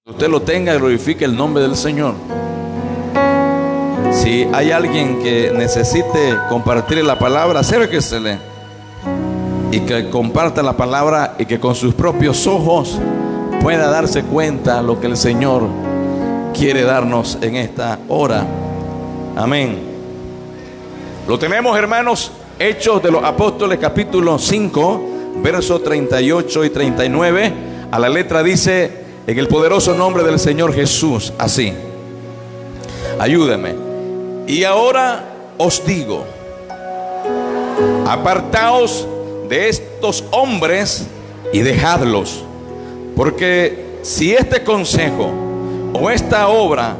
Usted lo tenga, glorifique el nombre del Señor. Si hay alguien que necesite compartir la palabra, acérquesele y que comparta la palabra y que con sus propios ojos pueda darse cuenta lo que el Señor quiere darnos en esta hora. Amén. Lo tenemos, hermanos, Hechos de los Apóstoles, capítulo 5, versos 38 y 39. A la letra dice: en el poderoso nombre del Señor Jesús, así. Ayúdeme. Y ahora os digo, apartaos de estos hombres y dejadlos, porque si este consejo o esta obra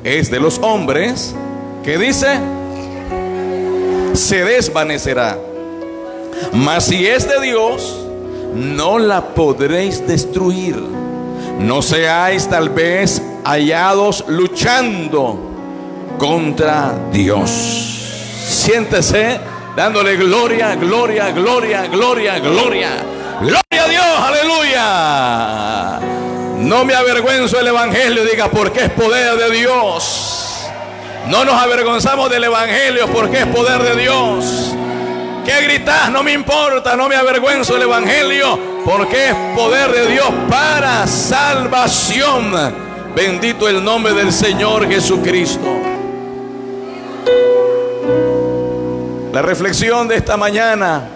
es de los hombres, ¿qué dice? Se desvanecerá. Mas si es de Dios, no la podréis destruir. No seáis tal vez hallados luchando contra Dios. Siéntese dándole gloria, gloria, gloria, gloria, gloria. Gloria a Dios, aleluya. No me avergüenzo del evangelio, diga, porque es poder de Dios. No nos avergonzamos del evangelio porque es poder de Dios. ¿Qué gritas? No me importa, no me avergüenzo del evangelio porque es poder de Dios para salvación. Bendito el nombre del Señor Jesucristo. La reflexión de esta mañana: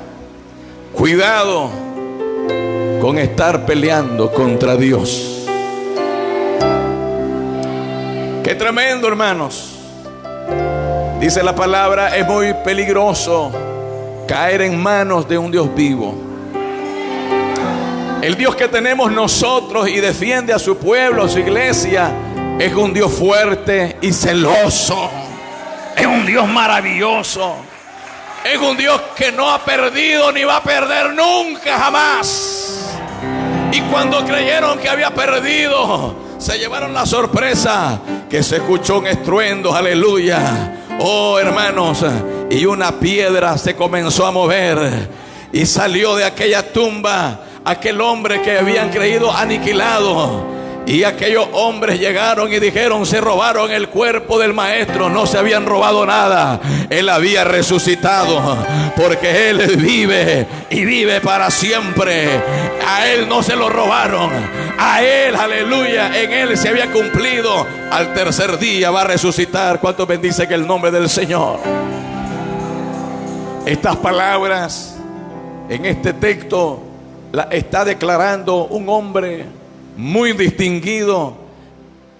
cuidado con estar peleando contra Dios. Qué tremendo, hermanos. Dice la palabra, es muy peligroso caer en manos de un Dios vivo. El Dios que tenemos nosotros y defiende a su pueblo, a su iglesia, es un Dios fuerte y celoso. Es un Dios maravilloso. Es un Dios que no ha perdido ni va a perder nunca, jamás. Y cuando creyeron que había perdido, se llevaron la sorpresa que se escuchó un estruendo, aleluya. Oh, hermanos, y una piedra se comenzó a mover y salió de aquella tumba aquel hombre que habían creído aniquilado. Y aquellos hombres llegaron y dijeron: se robaron el cuerpo del maestro. No se habían robado nada. Él había resucitado, porque Él vive y vive para siempre. A Él no se lo robaron. A Él, aleluya, en Él se había cumplido. Al tercer día va a resucitar. ¿Cuántos bendicen el nombre del Señor? Estas palabras en este texto la está declarando un hombre muy distinguido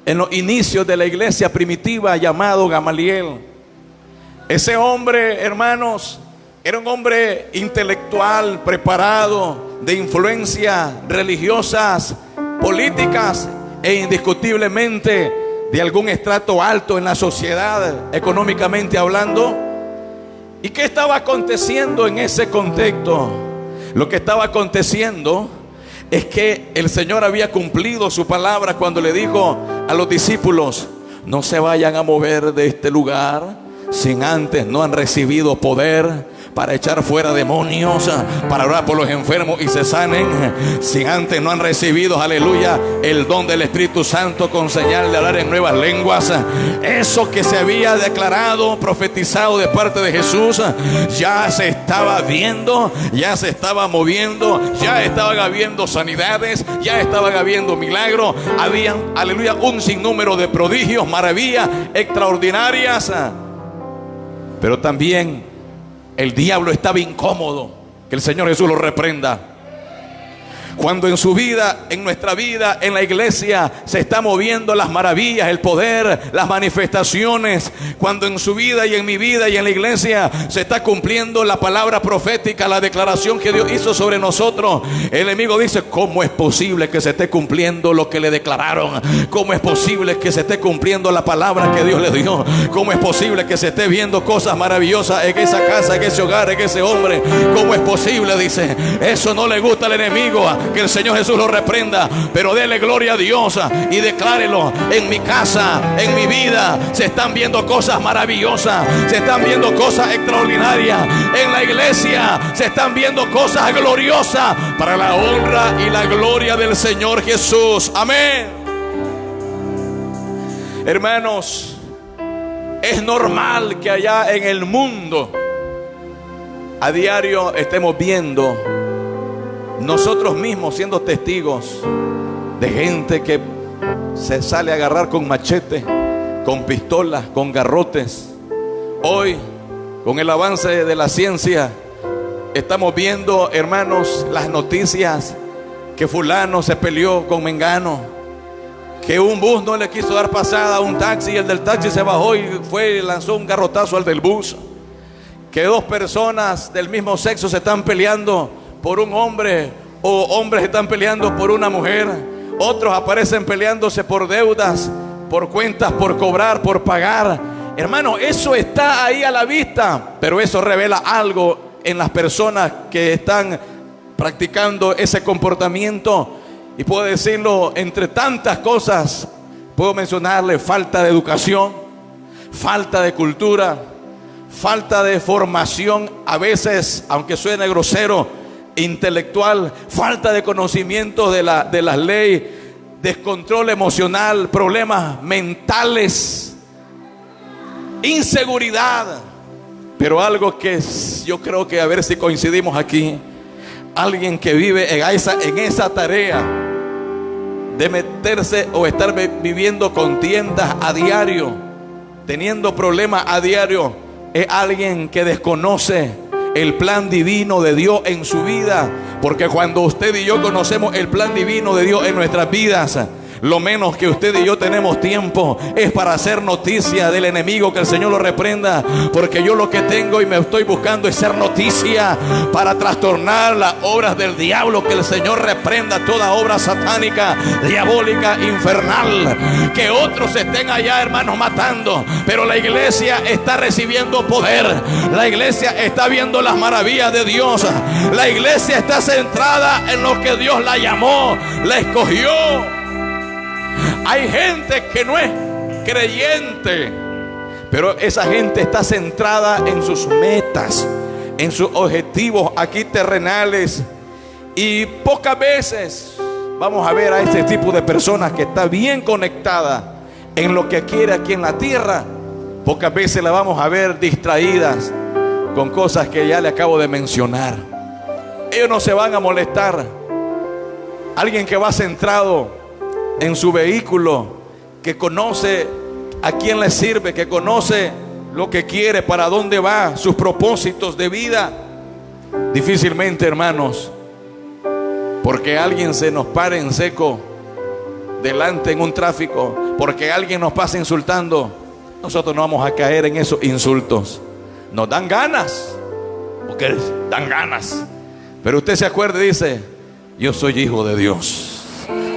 en los inicios de la iglesia primitiva, llamado Gamaliel. Ese hombre, hermanos, era un hombre intelectual, preparado, de influencias religiosas, políticas e indiscutiblemente de algún estrato alto en la sociedad, económicamente hablando. ¿Y qué estaba aconteciendo en ese contexto? Lo que estaba aconteciendo es que el Señor había cumplido su palabra cuando le dijo a los discípulos: no se vayan a mover de este lugar sin antes no han recibido poder para echar fuera demonios, para orar por los enfermos y se sanen, sin antes no han recibido, aleluya, el don del Espíritu Santo con señal de hablar en nuevas lenguas. Eso que se había declarado, profetizado de parte de Jesús, ya se estaba viendo, ya se estaba moviendo, ya estaban habiendo sanidades, ya estaban habiendo milagros, habían, aleluya, un sinnúmero de prodigios, maravillas extraordinarias. Pero también el diablo estaba incómodo. Que el Señor Jesús lo reprenda. Cuando en su vida, en nuestra vida, en la iglesia se está moviendo las maravillas, el poder, las manifestaciones. Cuando en su vida y en mi vida y en la iglesia se está cumpliendo la palabra profética, la declaración que Dios hizo sobre nosotros, el enemigo dice: ¿cómo es posible que se esté cumpliendo lo que le declararon? ¿Cómo es posible que se esté cumpliendo la palabra que Dios le dio? ¿Cómo es posible que se esté viendo cosas maravillosas en esa casa, en ese hogar, en ese hombre? ¿Cómo es posible? Dice. Eso no le gusta al enemigo. Que el Señor Jesús lo reprenda, pero dele gloria a Dios y declárelo: en mi casa, en mi vida, se están viendo cosas maravillosas, se están viendo cosas extraordinarias. En la iglesia se están viendo cosas gloriosas para la honra y la gloria del Señor Jesús. Amén. Hermanos, es normal que allá en el mundo a diario estemos viendo, nosotros mismos siendo testigos de gente que se sale a agarrar con machete, con pistolas, con garrotes. Hoy, con el avance de la ciencia, estamos viendo, hermanos, las noticias que fulano se peleó con mengano, que un bus no le quiso dar pasada a un taxi y el del taxi se bajó y fue y lanzó un garrotazo al del bus, que dos personas del mismo sexo se están peleando por un hombre, o hombres están peleando por una mujer, otros aparecen peleándose por deudas, por cuentas por cobrar, por pagar. Hermano, eso está ahí a la vista, pero eso revela algo en las personas que están practicando ese comportamiento. Y puedo decirlo, entre tantas cosas, puedo mencionarle falta de educación, falta de cultura, falta de formación, a veces, aunque suene grosero, intelectual, falta de conocimiento de las leyes, descontrol emocional, problemas mentales, inseguridad. Pero algo que yo creo que, a ver si coincidimos aquí, alguien que vive en esa tarea de meterse o estar viviendo contiendas a diario, teniendo problemas a diario, es alguien que desconoce el plan divino de Dios en su vida. Porque cuando usted y yo conocemos el plan divino de Dios en nuestras vidas, lo menos que usted y yo tenemos tiempo es para hacer noticia del enemigo, que el Señor lo reprenda. Porque yo lo que tengo y me estoy buscando es ser noticia para trastornar las obras del diablo. Que el Señor reprenda toda obra satánica, diabólica, infernal. Que otros estén allá, hermanos, matando, pero la iglesia está recibiendo poder. La iglesia está viendo las maravillas de Dios. La iglesia está centrada en lo que Dios la llamó, la escogió. Hay gente que no es creyente, pero esa gente está centrada en sus metas, en sus objetivos aquí terrenales. Y pocas veces vamos a ver a este tipo de personas que está bien conectada en lo que quiere aquí en la tierra. Pocas veces la vamos a ver distraídas con cosas que ya le acabo de mencionar. Ellos no se van a molestar. Alguien que va centrado en su vehículo, que conoce a quién le sirve, que conoce lo que quiere, para dónde va, sus propósitos de vida, difícilmente, hermanos, porque alguien se nos pare en seco delante en un tráfico, porque alguien nos pasa insultando, nosotros no vamos a caer en esos insultos. Nos dan ganas, porque dan ganas, pero usted se acuerda y dice: yo soy hijo de Dios,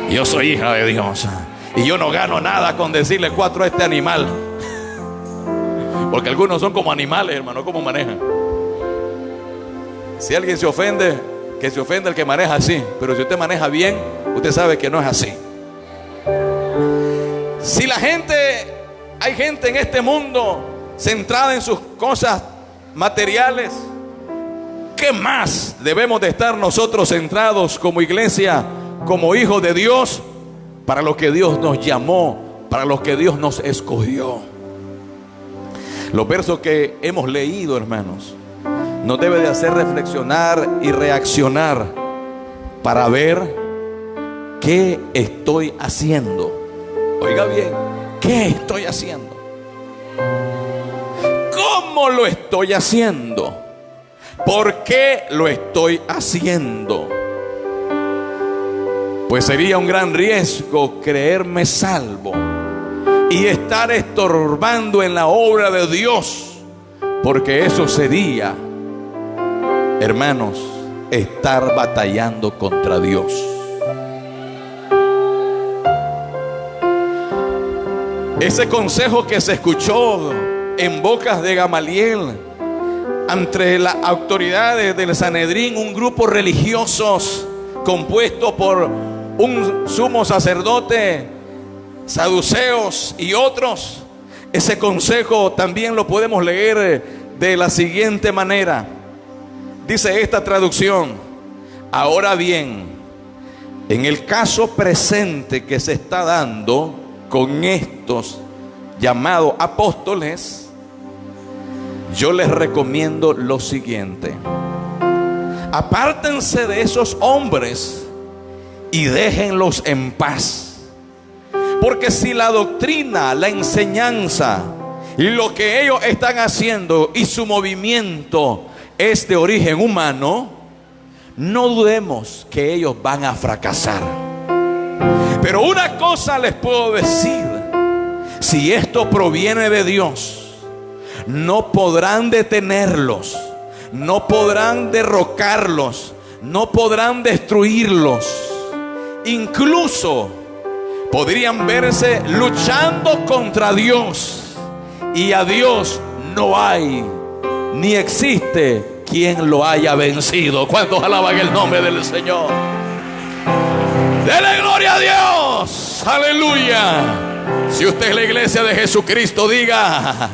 yo soy hija de Dios, y yo no gano nada con decirle 4 a este animal. Porque algunos son como animales, hermano, ¿cómo manejan? Si alguien se ofende, que se ofenda el que maneja así. Pero si usted maneja bien, usted sabe que no es así. Si hay gente en este mundo centrada en sus cosas materiales, ¿qué más debemos de estar nosotros centrados como iglesia, como hijos de Dios, para lo que Dios nos llamó, para lo que Dios nos escogió? Los versos que hemos leído, hermanos, nos debe de hacer reflexionar y reaccionar para ver qué estoy haciendo. Oiga bien, ¿qué estoy haciendo? ¿Cómo lo estoy haciendo? ¿Por qué lo estoy haciendo? Pues sería un gran riesgo creerme salvo y estar estorbando en la obra de Dios, porque eso sería, hermanos, estar batallando contra Dios. Ese consejo que se escuchó en bocas de Gamaliel ante las autoridades del Sanedrín, un grupo religiosos compuesto por un sumo sacerdote, saduceos y otros, ese consejo también lo podemos leer de la siguiente manera. Dice esta traducción: ahora bien, en el caso presente que se está dando con estos llamados apóstoles, yo les recomiendo lo siguiente: apártense de esos hombres y déjenlos en paz. Porque si la doctrina, la enseñanza y lo que ellos están haciendo y su movimiento es de origen humano, no dudemos que ellos van a fracasar. Pero una cosa les puedo decir: si esto proviene de Dios, no podrán detenerlos, no podrán derrocarlos, no podrán destruirlos. Incluso podrían verse luchando contra Dios, y a Dios no hay ni existe quien lo haya vencido. ¿Cuántos alaban el nombre del Señor? Dele gloria a Dios. Aleluya. Si usted es la iglesia de Jesucristo, diga: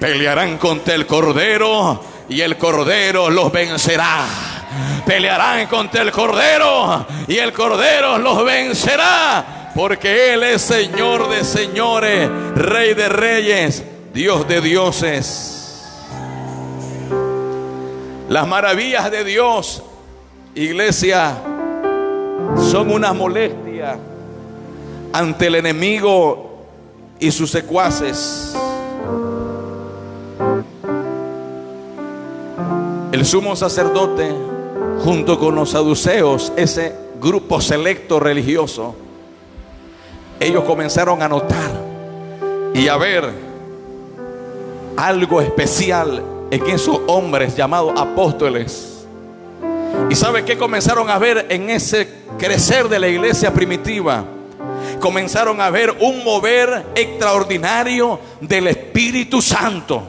pelearán contra el Cordero y el Cordero los vencerá. Pelearán contra el Cordero y el Cordero los vencerá, porque Él es Señor de señores, Rey de reyes, Dios de dioses. Las maravillas de Dios, iglesia, son una molestia ante el enemigo y sus secuaces. El sumo sacerdote, junto con los saduceos, ese grupo selecto religioso, ellos comenzaron a notar y a ver algo especial en esos hombres llamados apóstoles. ¿Y sabe qué comenzaron a ver en ese crecer de la iglesia primitiva? Comenzaron a ver un mover extraordinario del Espíritu Santo.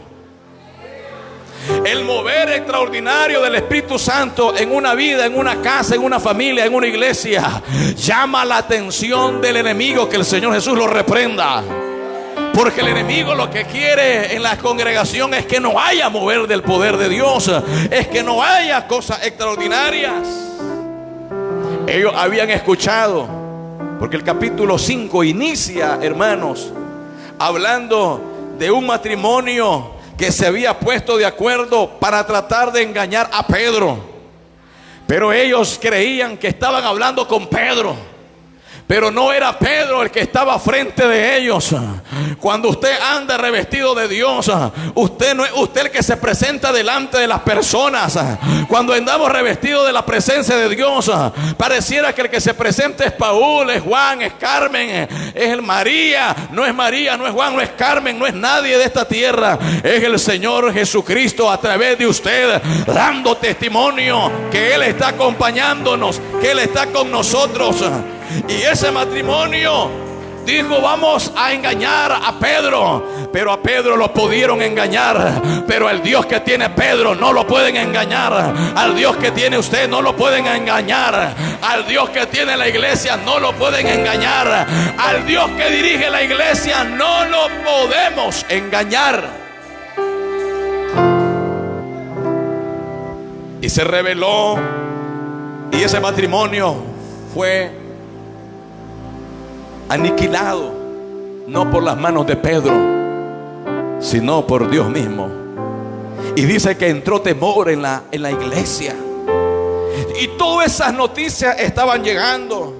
El mover extraordinario del Espíritu Santo en una vida, en una casa, en una familia, en una iglesia, llama la atención del enemigo. Que el Señor Jesús lo reprenda. Porque el enemigo lo que quiere en la congregación es que no haya mover del poder de Dios, es que no haya cosas extraordinarias. Ellos habían escuchado, porque el capítulo 5 inicia, hermanos, hablando de un matrimonio que se había puesto de acuerdo para tratar de engañar a Pedro. Pero ellos creían que estaban hablando con Pedro, pero no era Pedro el que estaba frente de ellos. Cuando usted anda revestido de Dios, usted no es usted el que se presenta delante de las personas. Cuando andamos revestidos de la presencia de Dios, pareciera que el que se presenta es Paul, es Juan, es Carmen, es María. No es María, no es Juan, no es Carmen, no es nadie de esta tierra. Es el Señor Jesucristo a través de usted, dando testimonio que Él está acompañándonos, que Él está con nosotros. Y ese matrimonio dijo: vamos a engañar a Pedro. Pero a Pedro lo pudieron engañar, pero al Dios que tiene Pedro no lo pueden engañar. Al Dios que tiene usted no lo pueden engañar. Al Dios que tiene la iglesia no lo pueden engañar. Al Dios que dirige la iglesia no lo podemos engañar. Y se reveló, y ese matrimonio fue aniquilado, no por las manos de Pedro, sino por Dios mismo. Y dice que entró temor en la iglesia. Y todas esas noticias estaban llegando.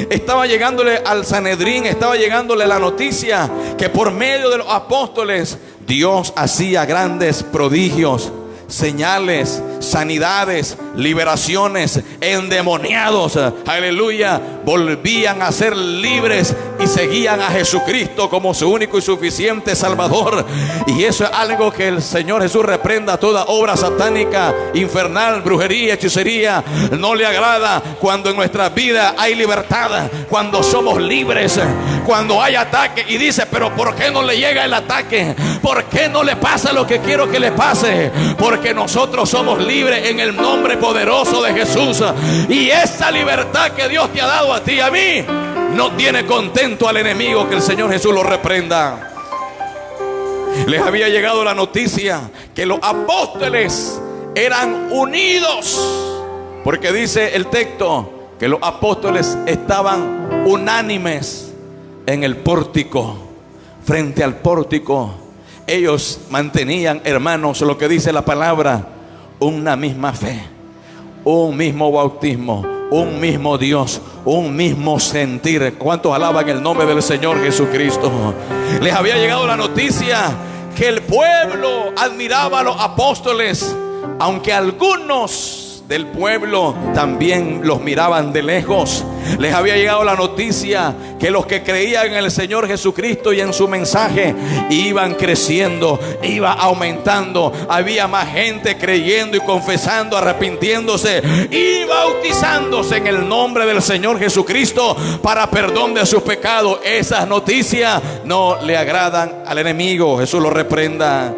Estaba llegándole al Sanedrín, estaba llegándole la noticia que por medio de los apóstoles Dios hacía grandes prodigios, señales, sanidades, liberaciones, endemoniados, aleluya, volvían a ser libres y seguían a Jesucristo como su único y suficiente Salvador. Y eso es algo que el Señor Jesús reprenda: toda obra satánica, infernal, brujería, hechicería. No le agrada cuando en nuestra vida hay libertad, cuando somos libres, cuando hay ataque. Y dice: pero ¿por qué no le llega el ataque? ¿Por qué no le pasa lo que quiero que le pase? Porque nosotros somos libres en el nombre poderoso de Jesús. Y esa libertad que Dios te ha dado a ti y a mí no tiene contento al enemigo. Que el Señor Jesús lo reprenda. Les había llegado la noticia que los apóstoles eran unidos, porque dice el texto que los apóstoles estaban unánimes en el pórtico, frente al pórtico, ellos mantenían, hermanos, lo que dice la palabra, una misma fe, un mismo bautismo, un mismo Dios, un mismo sentir. ¿Cuántos alaban el nombre del Señor Jesucristo? Les había llegado la noticia que el pueblo admiraba a los apóstoles, aunque algunos del pueblo también los miraban de lejos. Les había llegado la noticia que los que creían en el Señor Jesucristo y en su mensaje iban creciendo, iba aumentando. Había más gente creyendo y confesando, arrepintiéndose y bautizándose en el nombre del Señor Jesucristo para perdón de sus pecados. Esas noticias no le agradan al enemigo. Jesús lo reprenda.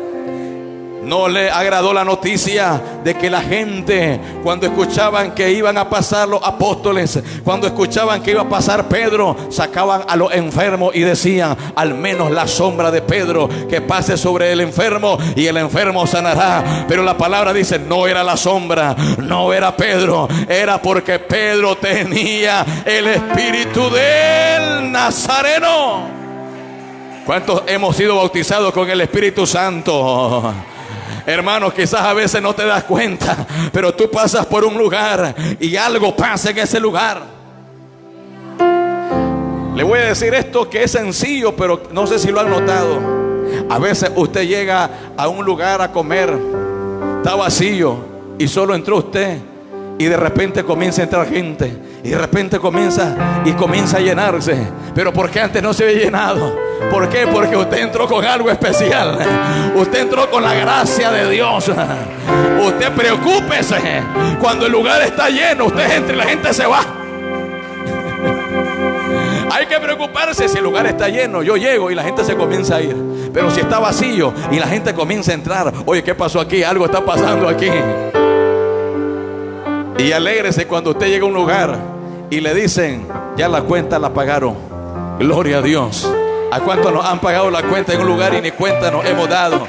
No le agradó la noticia de que la gente, cuando escuchaban que iban a pasar los apóstoles, cuando escuchaban que iba a pasar Pedro, sacaban a los enfermos y decían: al menos la sombra de Pedro que pase sobre el enfermo y el enfermo sanará. Pero la palabra dice: no era la sombra, no era Pedro, era porque Pedro tenía el espíritu del Nazareno. ¿Cuántos hemos sido bautizados con el Espíritu Santo? Hermanos, quizás a veces no te das cuenta, pero tú pasas por un lugar y algo pasa en ese lugar. Le voy a decir esto que es sencillo, pero no sé si lo han notado. A veces usted llega a un lugar a comer, está vacío y solo entró usted, y de repente comienza a entrar gente, y de repente comienza a llenarse. Pero ¿por qué antes no se había llenado? ¿Por qué? Porque usted entró con algo especial. Usted entró con la gracia de Dios. Usted preocúpese. Cuando el lugar está lleno, usted entra y la gente se va. Hay que preocuparse si el lugar está lleno. Yo llego y la gente se comienza a ir. Pero si está vacío y la gente comienza a entrar, oye, ¿qué pasó aquí? Algo está pasando aquí. Y alégrese cuando usted llega a un lugar y le dicen: ya la cuenta la pagaron. Gloria a Dios. ¿A cuánto nos han pagado la cuenta en un lugar y ni cuenta nos hemos dado?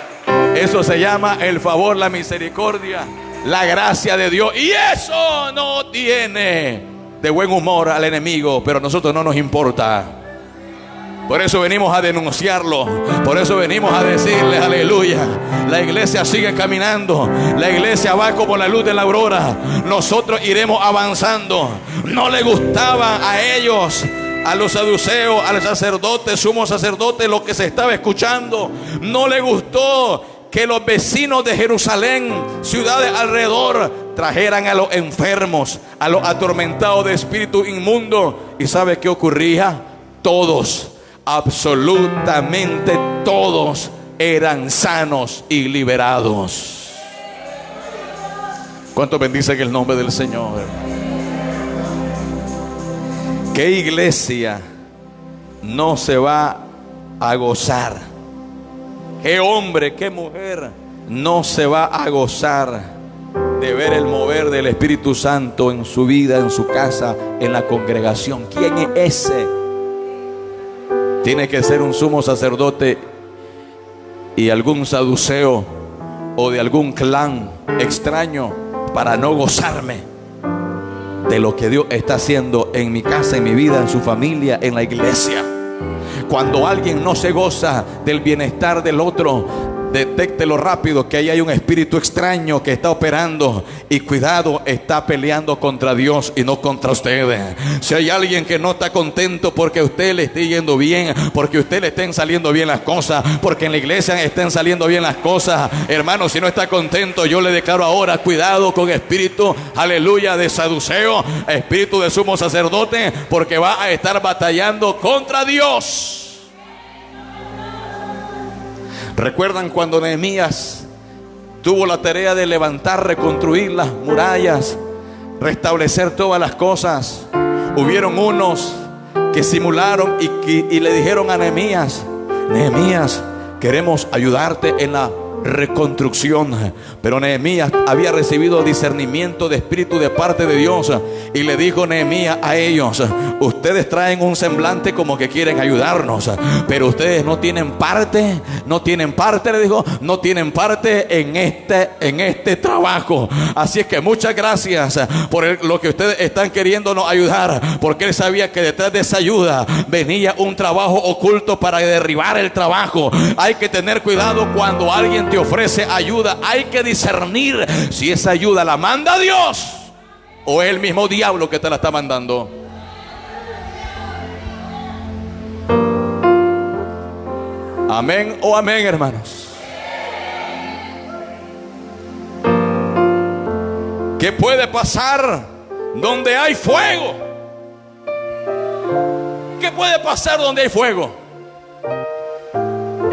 Eso se llama el favor, la misericordia, la gracia de Dios. Y eso no tiene de buen humor al enemigo, pero a nosotros no nos importa. Por eso venimos a denunciarlo. Por eso venimos a decirle: aleluya, la iglesia sigue caminando. La iglesia va como la luz de la aurora. Nosotros iremos avanzando. No le gustaba a ellos, a los saduceos, al sacerdote, sumo sacerdote, lo que se estaba escuchando. No le gustó que los vecinos de Jerusalén, ciudades alrededor, trajeran a los enfermos, a los atormentados de espíritu inmundo. ¿Y sabe qué ocurría? Todos, absolutamente todos, eran sanos y liberados. ¿Cuánto bendicen el nombre del Señor? ¿Qué iglesia no se va a gozar? ¿Qué hombre, qué mujer no se va a gozar de ver el mover del Espíritu Santo en su vida, en su casa, en la congregación? ¿Quién es ese? Tiene que ser un sumo sacerdote y algún saduceo o de algún clan extraño para no gozarme de lo que Dios está haciendo en mi casa, en mi vida, en su familia, en la iglesia. Cuando alguien no se goza del bienestar del otro, detéctelo rápido, que ahí hay un espíritu extraño que está operando. Y cuidado, está peleando contra Dios y no contra ustedes. Si hay alguien que no está contento porque a usted le esté yendo bien, porque a usted le estén saliendo bien las cosas, porque en la iglesia estén saliendo bien las cosas, hermano, si no está contento, yo le declaro ahora: cuidado con espíritu, aleluya, de saduceo, espíritu de sumo sacerdote, porque va a estar batallando contra Dios. ¿Recuerdan cuando Nehemías tuvo la tarea de levantar, reconstruir las murallas, restablecer todas las cosas? Hubieron unos que simularon y le dijeron a Nehemías: Nehemías, queremos ayudarte en la reconstrucción. Pero Nehemías había recibido discernimiento de espíritu de parte de Dios, y le dijo Nehemías a ellos: ustedes traen un semblante como que quieren ayudarnos, pero ustedes no tienen parte, le dijo, no tienen parte en este trabajo. Así es que muchas gracias por lo que ustedes están queriéndonos ayudar, porque él sabía que detrás de esa ayuda venía un trabajo oculto para derribar el trabajo. Hay que tener cuidado cuando alguien te ofrece ayuda. Hay que discernir si esa ayuda la manda Dios o es el mismo diablo que te la está mandando. Amén o amén, hermanos. ¿Qué puede pasar donde hay fuego? ¿Qué puede pasar donde hay fuego?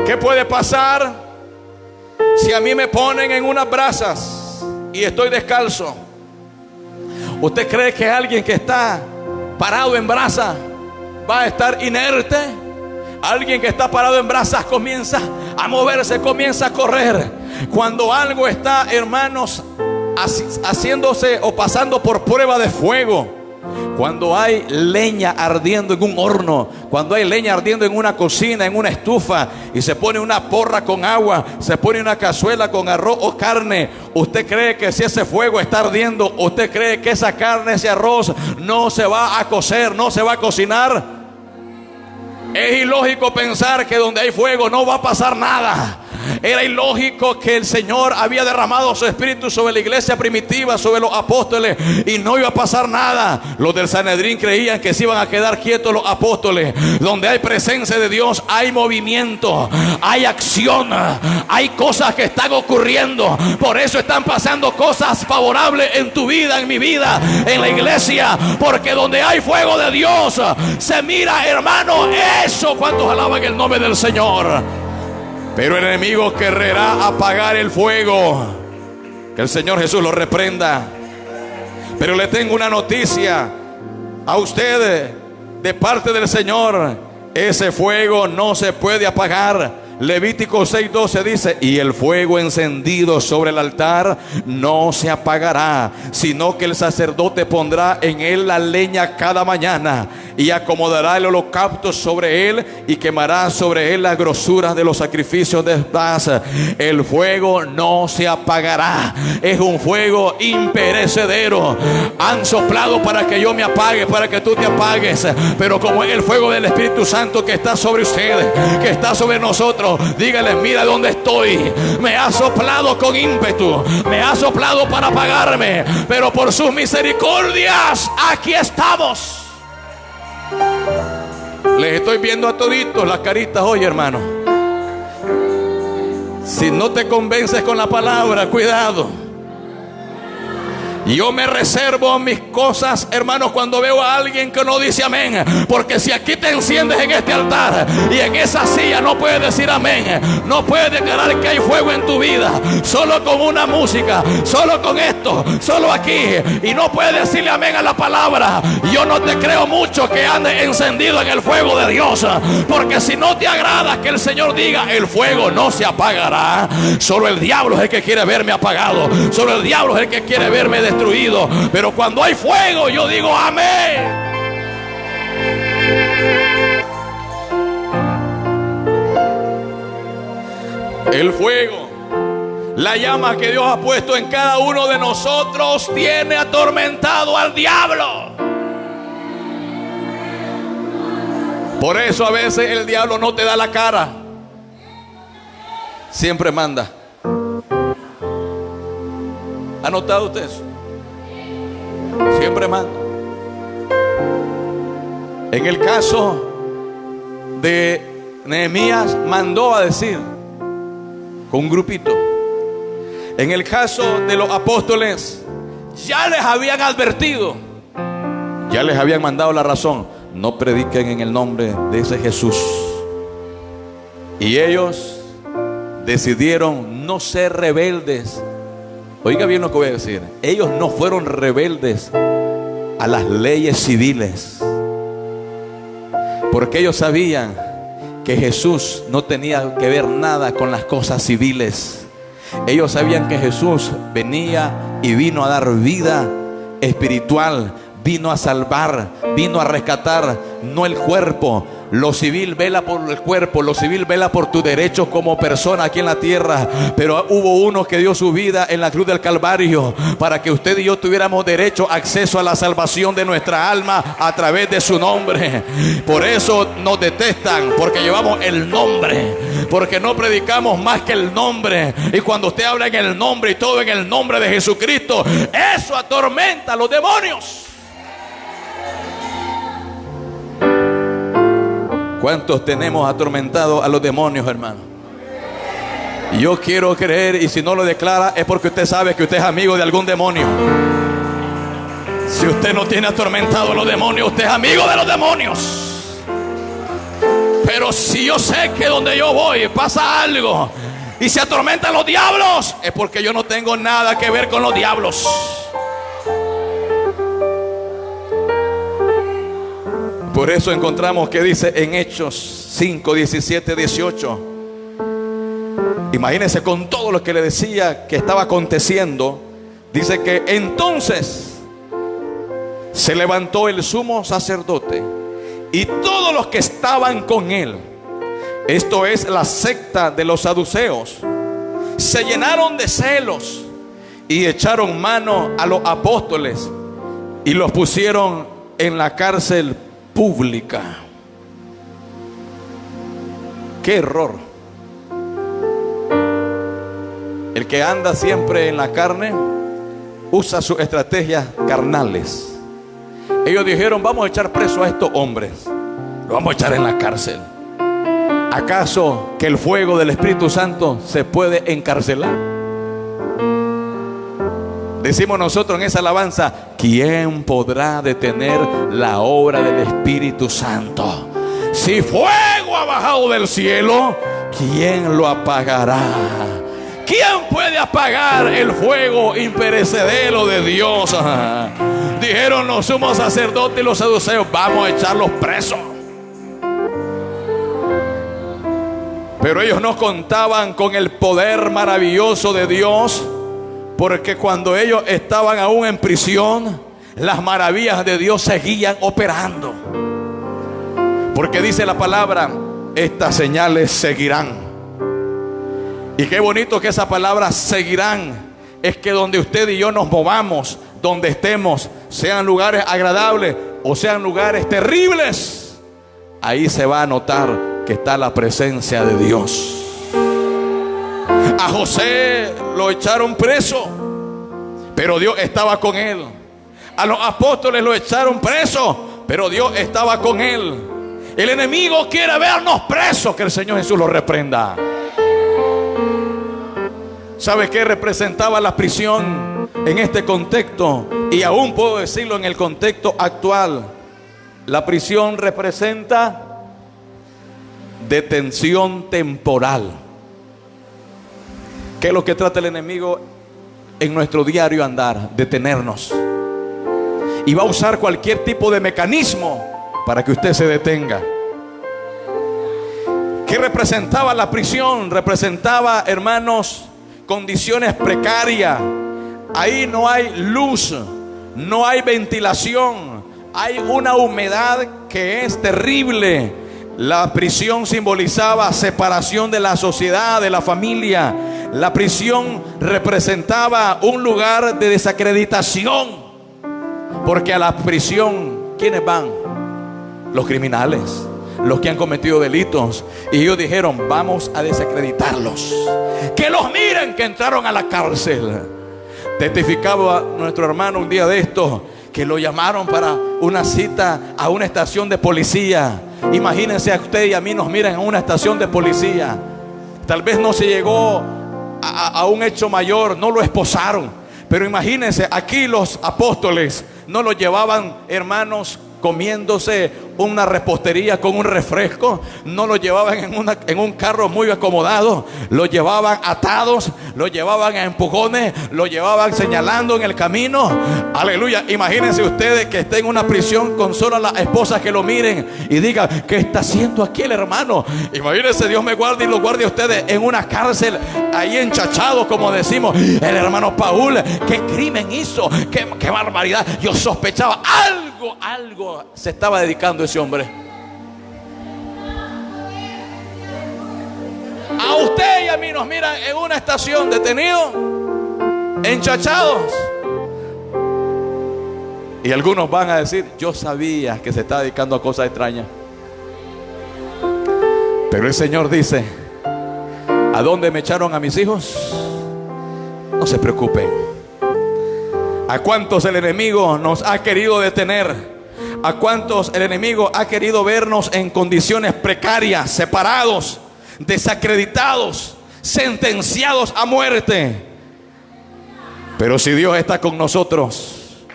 ¿Qué puede pasar si a mí me ponen en unas brasas y estoy descalzo? ¿Usted cree que alguien que está parado en brasa va a estar inerte? Alguien que está parado en brasas comienza a moverse, comienza a correr. Cuando algo está, hermanos, haciéndose o pasando por prueba de fuego, cuando hay leña ardiendo en un horno, cuando hay leña ardiendo en una cocina, en una estufa, y se pone una porra con agua, se pone una cazuela con arroz o carne, ¿usted cree que si ese fuego está ardiendo, usted cree que esa carne, ese arroz no se va a cocer, no se va a cocinar? Es ilógico pensar que donde hay fuego no va a pasar nada. Era ilógico que el Señor había derramado su espíritu sobre la iglesia primitiva, sobre los apóstoles, y no iba a pasar nada. Los del Sanedrín creían que se iban a quedar quietos los apóstoles. Donde hay presencia de Dios hay movimiento, hay acción, hay cosas que están ocurriendo. Por eso están pasando cosas favorables en tu vida, en mi vida, en la iglesia, porque donde hay fuego de Dios se mira, hermano, eso. ¿Cuántos alaban el nombre del Señor? Pero el enemigo querrá apagar el fuego. Que el Señor Jesús lo reprenda. Pero le tengo una noticia a ustedes de parte del Señor: ese fuego no se puede apagar. Levítico 6:12 dice: y el fuego encendido sobre el altar no se apagará, sino que el sacerdote pondrá en él la leña cada mañana, y acomodará el holocausto sobre él, y quemará sobre él las grosuras de los sacrificios de paz. El fuego no se apagará. Es un fuego imperecedero. Han soplado para que yo me apague, para que tú te apagues, pero como es el fuego del Espíritu Santo que está sobre ustedes, que está sobre nosotros, dígale: mira dónde estoy. Me ha soplado con ímpetu, me ha soplado para apagarme, pero por sus misericordias aquí estamos. Les estoy viendo a toditos las caritas hoy, hermano. Si no te convences con la palabra, cuidado. Yo me reservo mis cosas, hermanos, cuando veo a alguien que no dice amén. Porque si aquí te enciendes en este altar y en esa silla no puedes decir amén, no puedes declarar que hay fuego en tu vida, solo con una música, solo con esto, solo aquí, y no puedes decirle amén a la palabra, yo no te creo mucho que andes encendido en el fuego de Dios. Porque si no te agrada que el Señor diga: el fuego no se apagará, solo el diablo es el que quiere verme apagado, solo el diablo es el que quiere verme destruido. Pero cuando hay fuego, yo digo amén. El fuego, la llama que Dios ha puesto en cada uno de nosotros, tiene atormentado al diablo. Por eso a veces el diablo no te da la cara, siempre manda. ¿Ha notado usted eso? Siempre manda. En el caso de Nehemías, mandó a decir con un grupito. En el caso de los apóstoles, ya les habían advertido, ya les habían mandado la razón: no prediquen en el nombre de ese Jesús. Y ellos decidieron no ser rebeldes. Oiga bien lo que voy a decir: ellos no fueron rebeldes a las leyes civiles, porque ellos sabían que Jesús no tenía que ver nada con las cosas civiles. Ellos sabían que Jesús venía y vino a dar vida espiritual, vino a salvar, vino a rescatar, no el cuerpo. Lo civil vela por el cuerpo, lo civil vela por tus derechos como persona aquí en la tierra. Pero hubo uno que dio su vida en la cruz del Calvario para que usted y yo tuviéramos derecho, acceso a la salvación de nuestra alma a través de su nombre. Por eso nos detestan, porque llevamos el nombre, porque no predicamos más que el nombre. Y cuando usted habla en el nombre y todo en el nombre de Jesucristo, eso atormenta a los demonios. ¿Cuántos tenemos atormentados a los demonios, hermano? Yo quiero creer, y si no lo declara es porque usted sabe que usted es amigo de algún demonio. Si usted no tiene atormentado a los demonios, usted es amigo de los demonios. Pero si yo sé que donde yo voy pasa algo y se atormentan los diablos, es porque yo no tengo nada que ver con los diablos. Por eso encontramos que dice en Hechos 5, 17, 18. Imagínense con todo lo que le decía que estaba aconteciendo. Dice que entonces se levantó el sumo sacerdote y todos los que estaban con él, esto es la secta de los saduceos, se llenaron de celos y echaron mano a los apóstoles y los pusieron en la cárcel pública. Qué error. El que anda siempre en la carne usa sus estrategias carnales. Ellos dijeron: vamos a echar preso a estos hombres, lo vamos a echar en la cárcel. ¿Acaso que el fuego del Espíritu Santo se puede encarcelar? Decimos nosotros en esa alabanza: ¿quién podrá detener la obra del Espíritu Santo? Si fuego ha bajado del cielo, ¿quién lo apagará? ¿Quién puede apagar el fuego imperecedero de Dios? Dijeron los sumos sacerdotes y los saduceos: vamos a echarlos presos. Pero ellos no contaban con el poder maravilloso de Dios, porque cuando ellos estaban aún en prisión, las maravillas de Dios seguían operando. Porque dice la palabra: estas señales seguirán. Y qué bonito que esa palabra seguirán es que donde usted y yo nos movamos, donde estemos, sean lugares agradables o sean lugares terribles, ahí se va a notar que está la presencia de Dios. A José lo echaron preso, pero Dios estaba con él. A los apóstoles lo echaron preso, pero Dios estaba con él. El enemigo quiere vernos presos, que el Señor Jesús lo reprenda. ¿Sabe qué representaba la prisión en este contexto? Y aún puedo decirlo en el contexto actual. La prisión representa detención temporal. ¿Qué es lo que trata el enemigo en nuestro diario andar? Detenernos. Y va a usar cualquier tipo de mecanismo para que usted se detenga. ¿Qué representaba la prisión? Representaba, hermanos, condiciones precarias. Ahí no hay luz, no hay ventilación, hay una humedad que es terrible. La prisión simbolizaba separación de la sociedad, de la familia. La prisión representaba un lugar de desacreditación, porque a la prisión, ¿quiénes van? Los criminales, los que han cometido delitos. Y ellos dijeron: vamos a desacreditarlos, que los miren que entraron a la cárcel. Testificaba nuestro hermano un día de esto, que lo llamaron para una cita a una estación de policía. Imagínense, a usted y a mí nos miran en una estación de policía. Tal vez no se llegó a un hecho mayor, no lo esposaron, pero imagínense, aquí los apóstoles no lo llevaban, hermanos, comiéndose una repostería con un refresco, no lo llevaban en un carro muy acomodado, lo llevaban atados, lo llevaban a empujones, lo llevaban señalando en el camino. Aleluya. Imagínense ustedes que esté en una prisión con solo las esposas que lo miren y digan: ¿qué está haciendo aquí el hermano? Imagínense, Dios me guarde y lo guarde a ustedes en una cárcel, ahí enchachados, como decimos. El hermano Paul, ¿qué crimen hizo? ¿Qué barbaridad? Yo sospechaba algo se estaba dedicando ese hombre. A usted y a mí nos miran en una estación detenidos, enchachados, y algunos van a decir: yo sabía que se estaba dedicando a cosas extrañas. Pero el Señor dice: ¿a dónde me echaron a mis hijos? No se preocupen. ¿A cuántos el enemigo nos ha querido detener? ¿A cuántos el enemigo ha querido vernos en condiciones precarias, separados, desacreditados, sentenciados a muerte? Pero si Dios está con nosotros,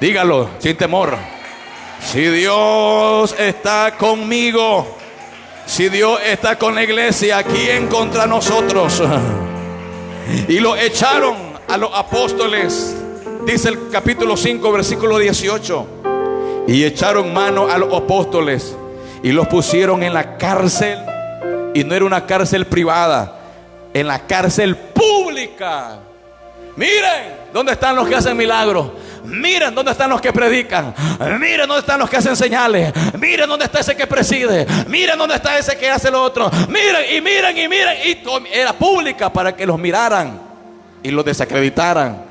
dígalo sin temor: si Dios está conmigo, si Dios está con la iglesia, ¿quién contra nosotros? Y lo echaron a los apóstoles, dice el capítulo 5, versículo 18. Y echaron mano a los apóstoles y los pusieron en la cárcel. Y no era una cárcel privada, en la cárcel pública. Miren dónde están los que hacen milagros. Miren dónde están los que predican. Miren dónde están los que hacen señales. Miren dónde está ese que preside. Miren dónde está ese que hace lo otro. Miren y miren y miren. Y era pública para que los miraran y los desacreditaran.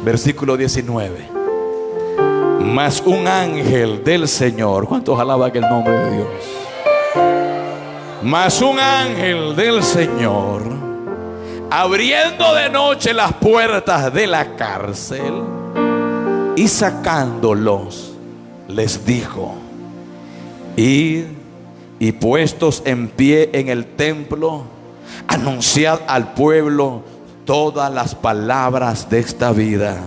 Versículo 19. Mas un ángel del Señor. ¿Cuántos alaban el nombre de Dios? Mas un ángel del Señor, abriendo de noche las puertas de la cárcel y sacándolos, les dijo: id y puestos en pie en el templo, anunciad al pueblo todas las palabras de esta vida.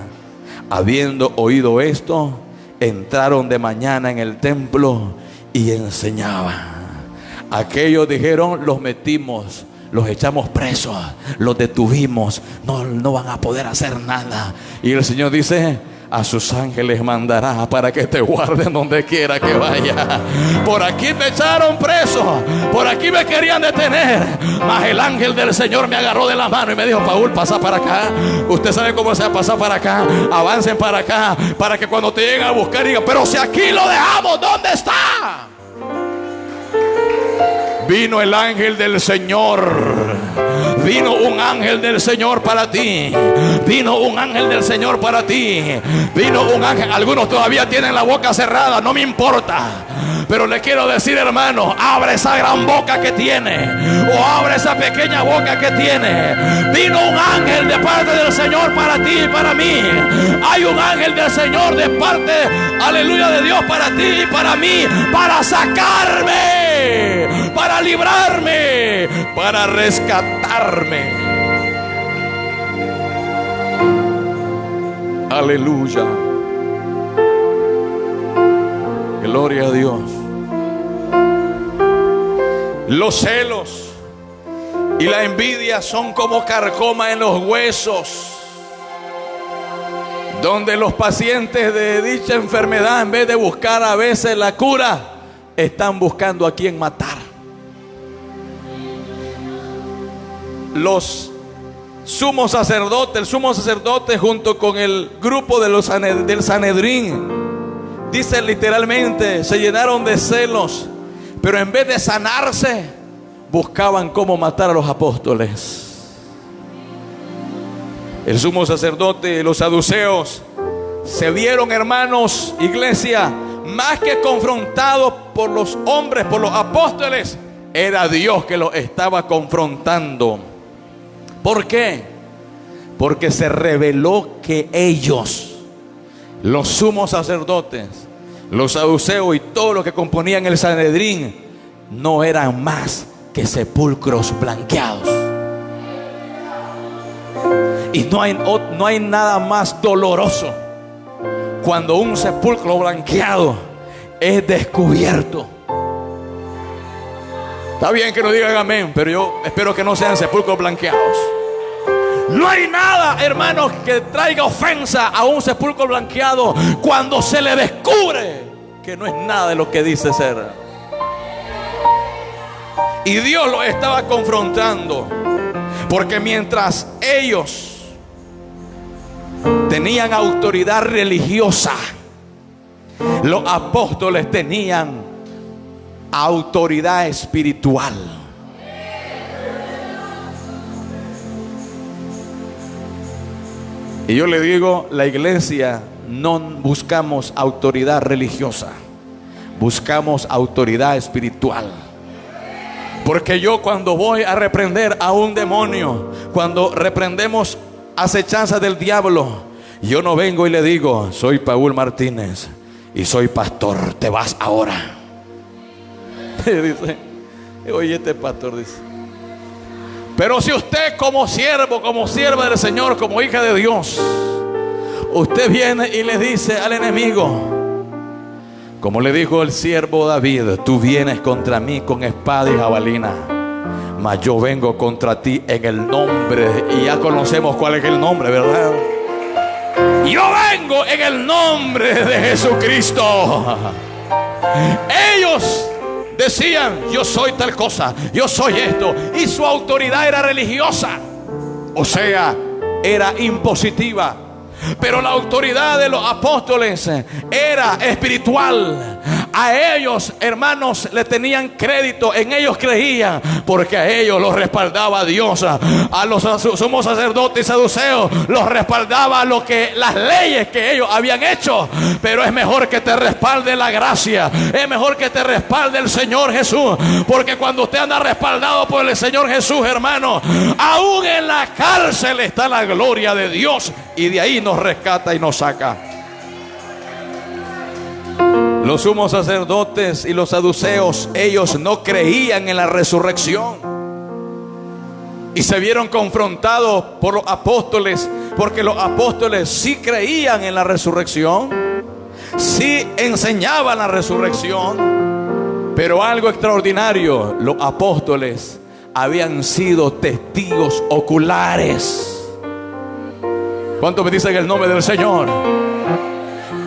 Habiendo oído esto, entraron de mañana en el templo y enseñaban. Aquellos dijeron: los metimos, los echamos presos, los detuvimos, no van a poder hacer nada. Y el Señor dice: a sus ángeles mandará para que te guarden donde quiera que vaya. Por aquí me echaron preso, por aquí me querían detener, mas el ángel del Señor me agarró de la mano y me dijo: Paul, pasa para acá. Usted sabe cómo se va a pasar para acá. Avancen para acá, para que cuando te lleguen a buscar digan: pero si aquí lo dejamos, ¿dónde está? Vino el ángel del Señor. Vino un ángel del Señor para ti. Vino un ángel del Señor para ti. Vino un ángel. Algunos todavía tienen la boca cerrada, no me importa. Pero le quiero decir, hermano, abre esa gran boca que tiene, o abre esa pequeña boca que tiene. Vino un ángel de parte del Señor para ti y para mí. Hay un ángel del Señor de parte, aleluya, de Dios para ti y para mí, para sacarme, para librarme, para rescatarme. Aleluya. Gloria a Dios. Los celos y la envidia son como carcoma en los huesos, donde los pacientes de dicha enfermedad, en vez de buscar a veces la cura, están buscando a quien matar. Los sumos sacerdotes, el sumo sacerdote junto con el grupo de del Sanedrín, dice literalmente, se llenaron de celos, pero en vez de sanarse, buscaban cómo matar a los apóstoles. El sumo sacerdote y los saduceos se vieron, hermanos, iglesia, más que confrontados por los hombres, por los apóstoles, era Dios que los estaba confrontando. ¿Por qué? Porque se reveló que ellos, los sumos sacerdotes, los saduceos y todo lo que componían el Sanedrín, no eran más que sepulcros blanqueados. Y no hay nada más doloroso cuando un sepulcro blanqueado es descubierto. Está bien que no digan amén, pero yo espero que no sean sepulcros blanqueados. No hay nada, hermanos, que traiga ofensa a un sepulcro blanqueado cuando se le descubre que no es nada de lo que dice ser. Y Dios los estaba confrontando, porque mientras ellos tenían autoridad religiosa, los apóstoles tenían autoridad espiritual. Y yo le digo, la iglesia no buscamos autoridad religiosa, buscamos autoridad espiritual. Porque yo cuando voy a reprender a un demonio, cuando reprendemos acechanzas del diablo, yo no vengo y le digo, soy Paul Martínez y soy pastor, te vas ahora. Dice, oye, este pastor dice, pero si usted como siervo, como sierva del Señor, como hija de Dios, usted viene y le dice al enemigo, como le dijo el siervo David, tú vienes contra mí con espada y jabalina, mas yo vengo contra ti en el nombre, y ya conocemos cuál es el nombre, ¿verdad? Yo vengo en el nombre de Jesucristo. Ellos decían, yo soy tal cosa, yo soy esto, y su autoridad era religiosa, o sea, era impositiva. Pero la autoridad de los apóstoles era espiritual. A ellos, hermanos, le tenían crédito, en ellos creían, porque a ellos los respaldaba Dios. A los sumos sacerdotes y saduceos los respaldaba las leyes que ellos habían hecho. Pero es mejor que te respalde la gracia, es mejor que te respalde el Señor Jesús, porque cuando usted anda respaldado por el Señor Jesús, hermano, aún en la cárcel está la gloria de Dios, y de ahí nos rescata y nos saca. Los sumos sacerdotes y los saduceos, ellos no creían en la resurrección, y se vieron confrontados por los apóstoles, porque los apóstoles sí creían en la resurrección, sí enseñaban la resurrección. Pero algo extraordinario, los apóstoles habían sido testigos oculares. ¿Cuántos me dicen el nombre del Señor?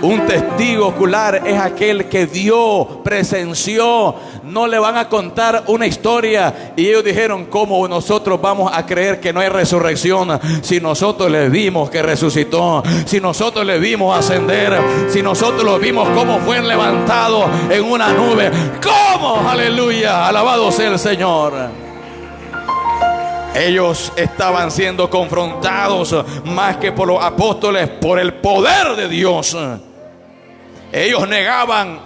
Un testigo ocular es aquel que vio, presenció. No le van a contar una historia y ellos dijeron, ¿cómo nosotros vamos a creer que no hay resurrección si nosotros le vimos que resucitó, si nosotros le vimos ascender, si nosotros lo vimos cómo fue levantado en una nube? ¿Cómo? Aleluya, alabado sea el Señor. Ellos estaban siendo confrontados más que por los apóstoles, por el poder de Dios. Ellos negaban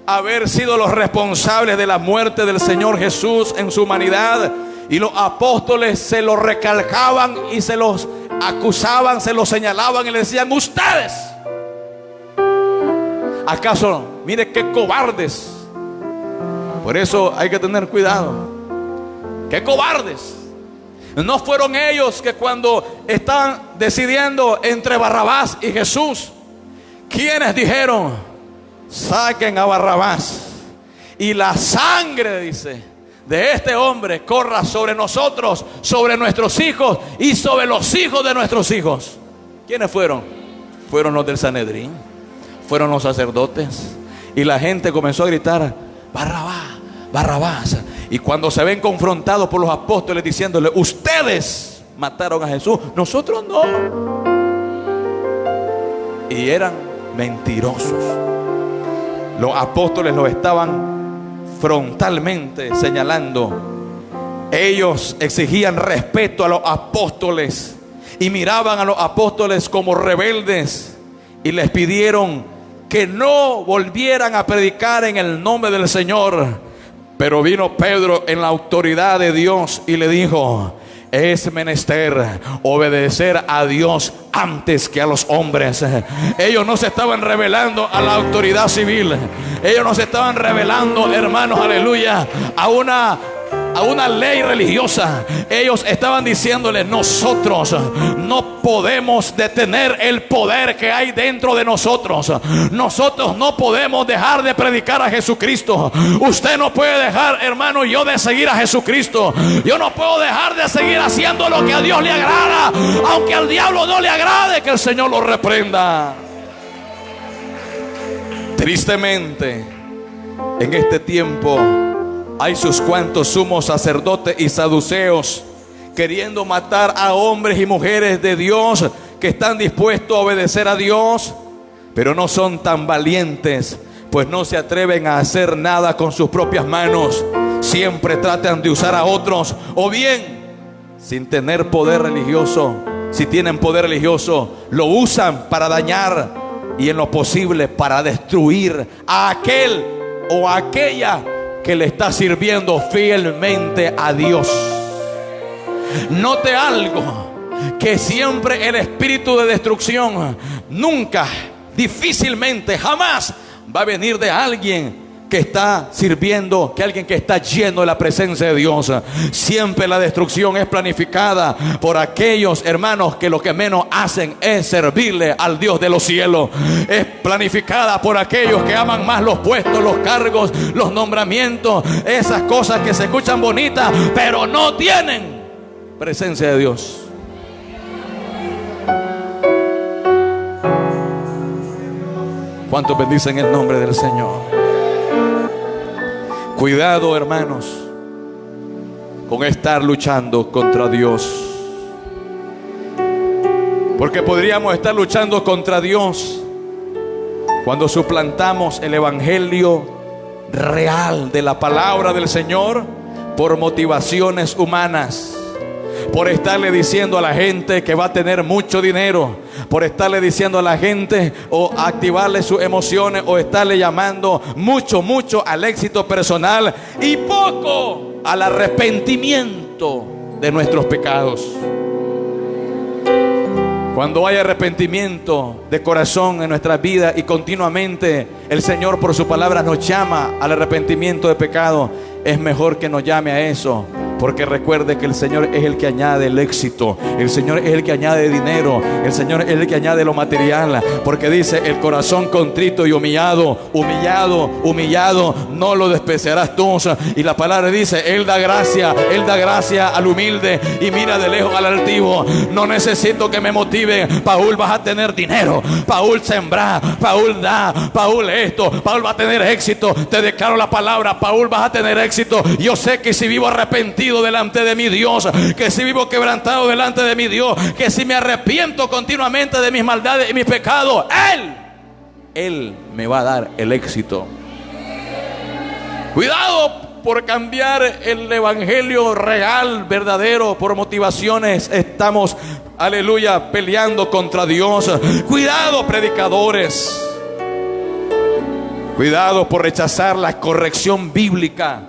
haber sido los responsables de la muerte del Señor Jesús en su humanidad, y los apóstoles se lo recalcaban y se los acusaban, se los señalaban y le decían, ustedes, ¿acaso? Mire qué cobardes. Por eso hay que tener cuidado. Qué cobardes. No fueron ellos que cuando estaban decidiendo entre Barrabás y Jesús, quienes dijeron, saquen a Barrabás y la sangre, dice, de este hombre corra sobre nosotros, sobre nuestros hijos y sobre los hijos de nuestros hijos. ¿Quiénes fueron? Fueron los del Sanedrín, fueron los sacerdotes, y la gente comenzó a gritar, Barrabás, Barrabás. Y cuando se ven confrontados por los apóstoles diciéndole, ustedes mataron a Jesús, nosotros no. Y eran mentirosos. Los apóstoles los estaban frontalmente señalando. Ellos exigían respeto a los apóstoles y miraban a los apóstoles como rebeldes, y les pidieron que no volvieran a predicar en el nombre del Señor. Pero vino Pedro en la autoridad de Dios y le dijo, es menester obedecer a Dios antes que a los hombres. Ellos no se estaban revelando a la autoridad civil. Ellos no se estaban revelando, hermanos, aleluya, a a una ley religiosa. Ellos estaban diciéndole: nosotros no podemos detener el poder que hay dentro de nosotros. Nosotros no podemos dejar de predicar a Jesucristo. Usted no puede dejar, hermano, yo de seguir a Jesucristo. Yo no puedo dejar de seguir haciendo lo que a Dios le agrada, aunque al diablo no le agrade, que el Señor lo reprenda. Tristemente, en este tiempo hay sus cuantos sumos sacerdotes y saduceos queriendo matar a hombres y mujeres de Dios que están dispuestos a obedecer a Dios, pero no son tan valientes, pues no se atreven a hacer nada con sus propias manos. Siempre tratan de usar a otros, o bien, sin tener poder religioso, si tienen poder religioso, lo usan para dañar y en lo posible para destruir a aquel o a aquella que le está sirviendo fielmente a Dios. Note algo, que siempre el espíritu de destrucción nunca, difícilmente, jamás va a venir de alguien que está sirviendo, que alguien que está lleno de la presencia de Dios. Siempre la destrucción es planificada por aquellos hermanos que lo que menos hacen es servirle al Dios de los cielos. Es planificada por aquellos que aman más los puestos, los cargos, los nombramientos, esas cosas que se escuchan bonitas, pero no tienen presencia de Dios. ¿Cuántos bendicen el nombre del Señor? Cuidado, hermanos, con estar luchando contra Dios, porque podríamos estar luchando contra Dios cuando suplantamos el evangelio real de la palabra del Señor por motivaciones humanas, por estarle diciendo a la gente que va a tener mucho dinero, por estarle diciendo a la gente o activarle sus emociones, o estarle llamando mucho al éxito personal y poco al arrepentimiento de nuestros pecados. Cuando hay arrepentimiento de corazón en nuestras vidas y continuamente el Señor por su palabra nos llama al arrepentimiento de pecado, es mejor que nos llame a eso. Porque recuerde que el Señor es el que añade el éxito, el Señor es el que añade dinero, el Señor es el que añade lo material. Porque dice: el corazón contrito y humillado, no lo despreciarás tú. Y la palabra dice: Él da gracia al humilde y mira de lejos al altivo. No necesito que me motive: Paul, vas a tener dinero, Paul sembrar, Paul da, Paul esto, Paul va a tener éxito. Te declaro la palabra: Paul, vas a tener éxito. Yo sé que si vivo arrepentido delante de mi Dios, que si vivo quebrantado delante de mi Dios, que si me arrepiento continuamente de mis maldades y mis pecados, Él me va a dar el éxito. Cuidado por cambiar el evangelio real, verdadero, por motivaciones. Estamos, aleluya, peleando contra Dios. Cuidado, predicadores. Cuidado por rechazar la corrección bíblica,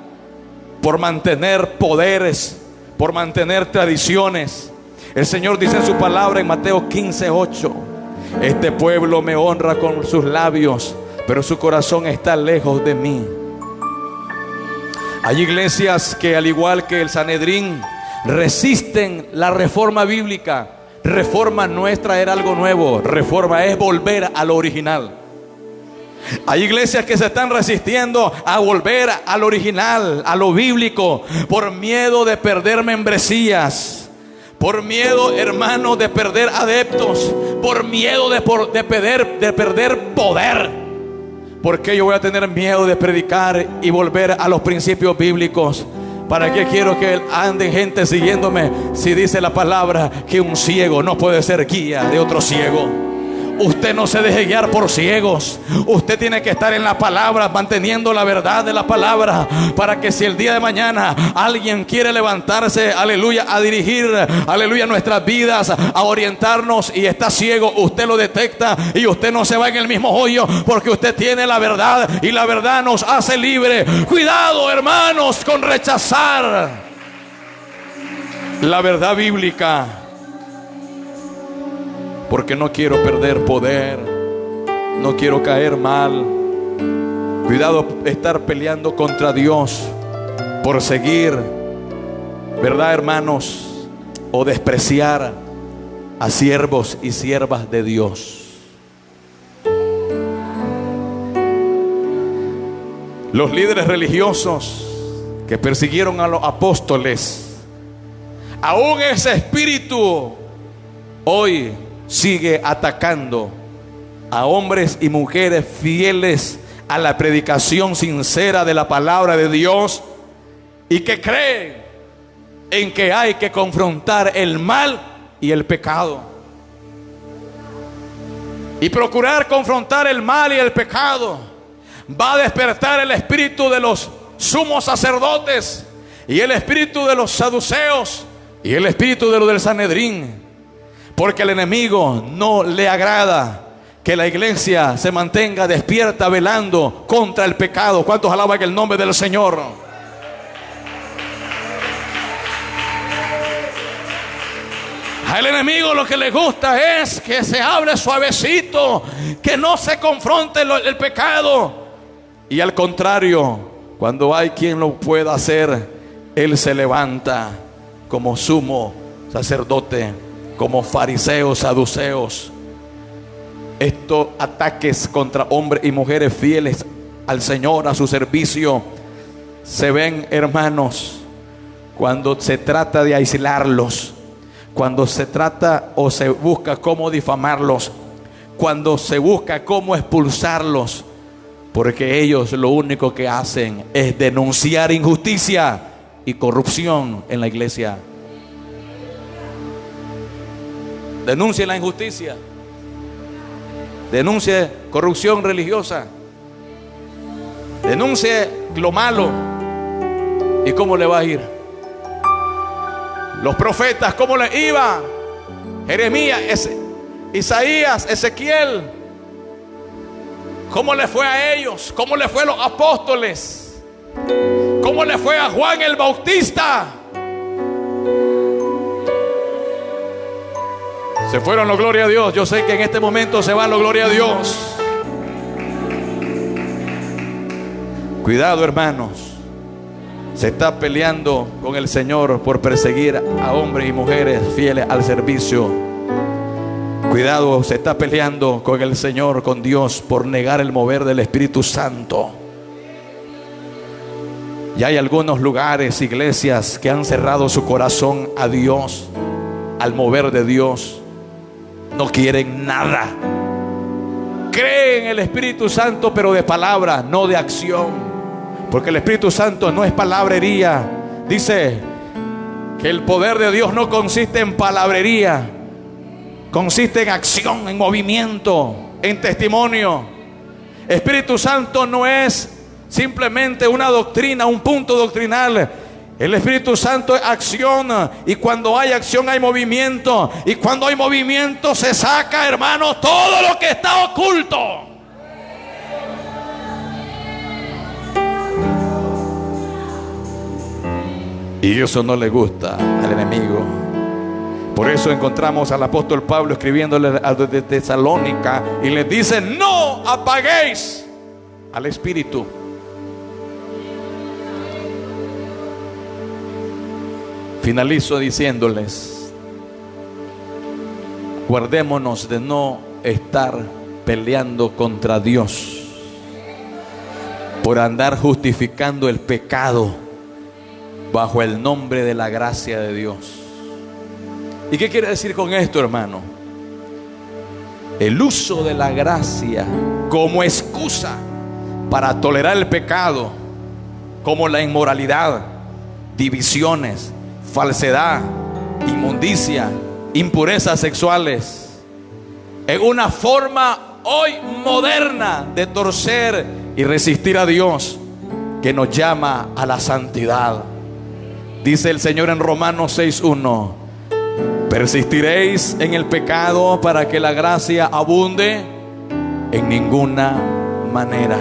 por mantener poderes, por mantener tradiciones. El Señor dice en su palabra en Mateo 15:8: este pueblo me honra con sus labios, pero su corazón está lejos de mí. Hay iglesias que, al igual que el Sanedrín, resisten la reforma bíblica. Reforma no es traer algo nuevo, reforma es volver a lo original. Hay iglesias que se están resistiendo a volver al original, a lo bíblico, por miedo de perder membresías, por miedo, hermano, de perder adeptos, por miedo de perder poder. ¿Por qué yo voy a tener miedo de predicar y volver a los principios bíblicos? ¿Para qué quiero que ande gente siguiéndome si dice la palabra que un ciego no puede ser guía de otro ciego? Usted no se deje guiar por ciegos. Usted tiene que estar en la palabra, manteniendo la verdad de la palabra, para que si el día de mañana alguien quiere levantarse, aleluya, a dirigir, aleluya, nuestras vidas, a orientarnos, y está ciego, usted lo detecta y usted no se va en el mismo hoyo, porque usted tiene la verdad y la verdad nos hace libre. Cuidado, hermanos, con rechazar la verdad bíblica, porque no quiero perder poder, no quiero caer mal. Cuidado estar peleando contra Dios por seguir ¿verdad, hermanos? O despreciar a siervos y siervas de Dios. Los líderes religiosos que persiguieron a los apóstoles, aún ese espíritu hoy sigue atacando a hombres y mujeres fieles a la predicación sincera de la palabra de Dios y que creen en que hay que confrontar el mal y el pecado. Y procurar confrontar el mal y el pecado va a despertar el espíritu de los sumos sacerdotes y el espíritu de los saduceos y el espíritu de los del Sanedrín, porque al enemigo no le agrada que la iglesia se mantenga despierta velando contra el pecado. ¿Cuántos alaban el nombre del Señor? Al enemigo lo que le gusta es que se hable suavecito, que no se confronte el pecado. Y al contrario, cuando hay quien lo pueda hacer, él se levanta como sumo sacerdote, como fariseos, saduceos. Estos ataques contra hombres y mujeres fieles al Señor, a su servicio, se ven, hermanos, cuando se trata de aislarlos, cuando se trata o se busca cómo difamarlos, cuando se busca cómo expulsarlos, porque ellos lo único que hacen es denunciar injusticia y corrupción en la iglesia. Denuncie la injusticia, denuncie corrupción religiosa, denuncie lo malo. ¿Y cómo le va a ir? Los profetas, ¿cómo les iba? Jeremías, Isaías, Ezequiel, ¿cómo le fue a ellos? ¿Cómo le fue a los apóstoles? ¿Cómo le fue a Juan el Bautista? Se fueron, los gloria a Dios. Yo sé que en este momento se van, los gloria a Dios. Cuidado, hermanos. Se está peleando con el Señor por perseguir a hombres y mujeres fieles al servicio. Cuidado, se está peleando con el Señor, con Dios, por negar el mover del Espíritu Santo. Y hay algunos lugares, iglesias, que han cerrado su corazón a Dios, al mover de Dios. No quieren nada. Creen en el Espíritu Santo, pero de palabra, no de acción. Porque el Espíritu Santo no es palabrería. Dice que el poder de Dios no consiste en palabrería, consiste en acción, en movimiento, en testimonio. Espíritu Santo no es simplemente una doctrina, un punto doctrinal. El Espíritu Santo es acción, y cuando hay acción hay movimiento, y cuando hay movimiento se saca, hermanos, todo lo que está oculto. Y eso no le gusta al enemigo. Por eso encontramos al apóstol Pablo escribiéndole a los de Tesalónica y les dice: no apaguéis al Espíritu. Finalizo diciéndoles: guardémonos de no estar peleando contra Dios por andar justificando el pecado bajo el nombre de la gracia de Dios. ¿Y qué quiere decir con esto, hermano? El uso de la gracia como excusa para tolerar el pecado, como la inmoralidad, divisiones, falsedad, inmundicia, impurezas sexuales, es una forma hoy moderna de torcer y resistir a Dios, que nos llama a la santidad. Dice el Señor en Romanos 6:1: ¿persistiréis en el pecado para que la gracia abunde? En ninguna manera.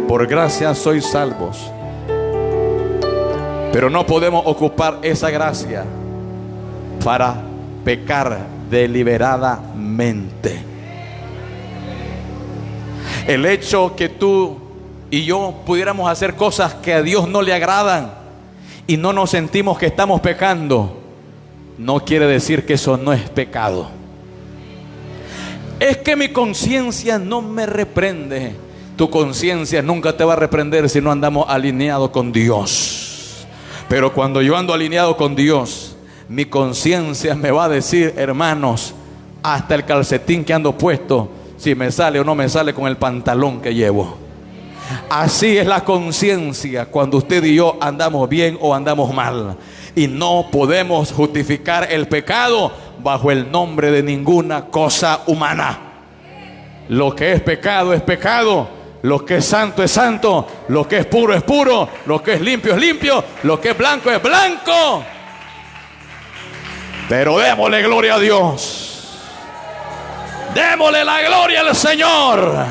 Por gracia sois salvos. Pero no podemos ocupar esa gracia para pecar deliberadamente. El hecho que tú y yo pudiéramos hacer cosas que a Dios no le agradan y no nos sentimos que estamos pecando, no quiere decir que eso no es pecado. Es que mi conciencia no me reprende. Tu conciencia nunca te va a reprender si no andamos alineados con Dios. Pero cuando yo ando alineado con Dios, mi conciencia me va a decir, hermanos, hasta el calcetín que ando puesto, si me sale o no me sale con el pantalón que llevo. Así es la conciencia cuando usted y yo andamos bien o andamos mal. Y no podemos justificar el pecado bajo el nombre de ninguna cosa humana. Lo que es pecado es pecado, lo que es santo, lo que es puro, lo que es limpio, lo que es blanco es blanco. Pero démosle gloria a Dios, démosle la gloria al Señor,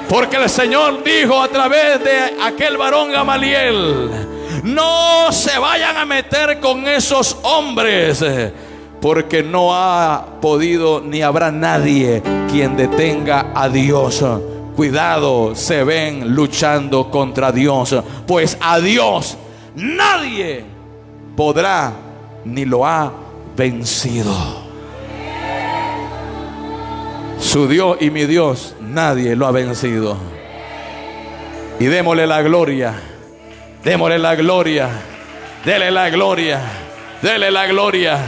porque el Señor dijo a través de aquel varón Gamaliel: no se vayan a meter con esos hombres, porque no ha podido ni habrá nadie quien detenga a Dios. Cuidado, se ven luchando contra Dios, pues a Dios nadie podrá ni lo ha vencido. Su Dios y mi Dios, nadie lo ha vencido. Y démosle la gloria, démosle la gloria, dele la gloria, dele la gloria.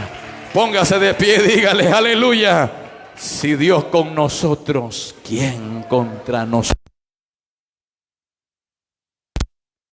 Póngase de pie y dígale aleluya. Si Dios con nosotros, ¿quién contra nosotros?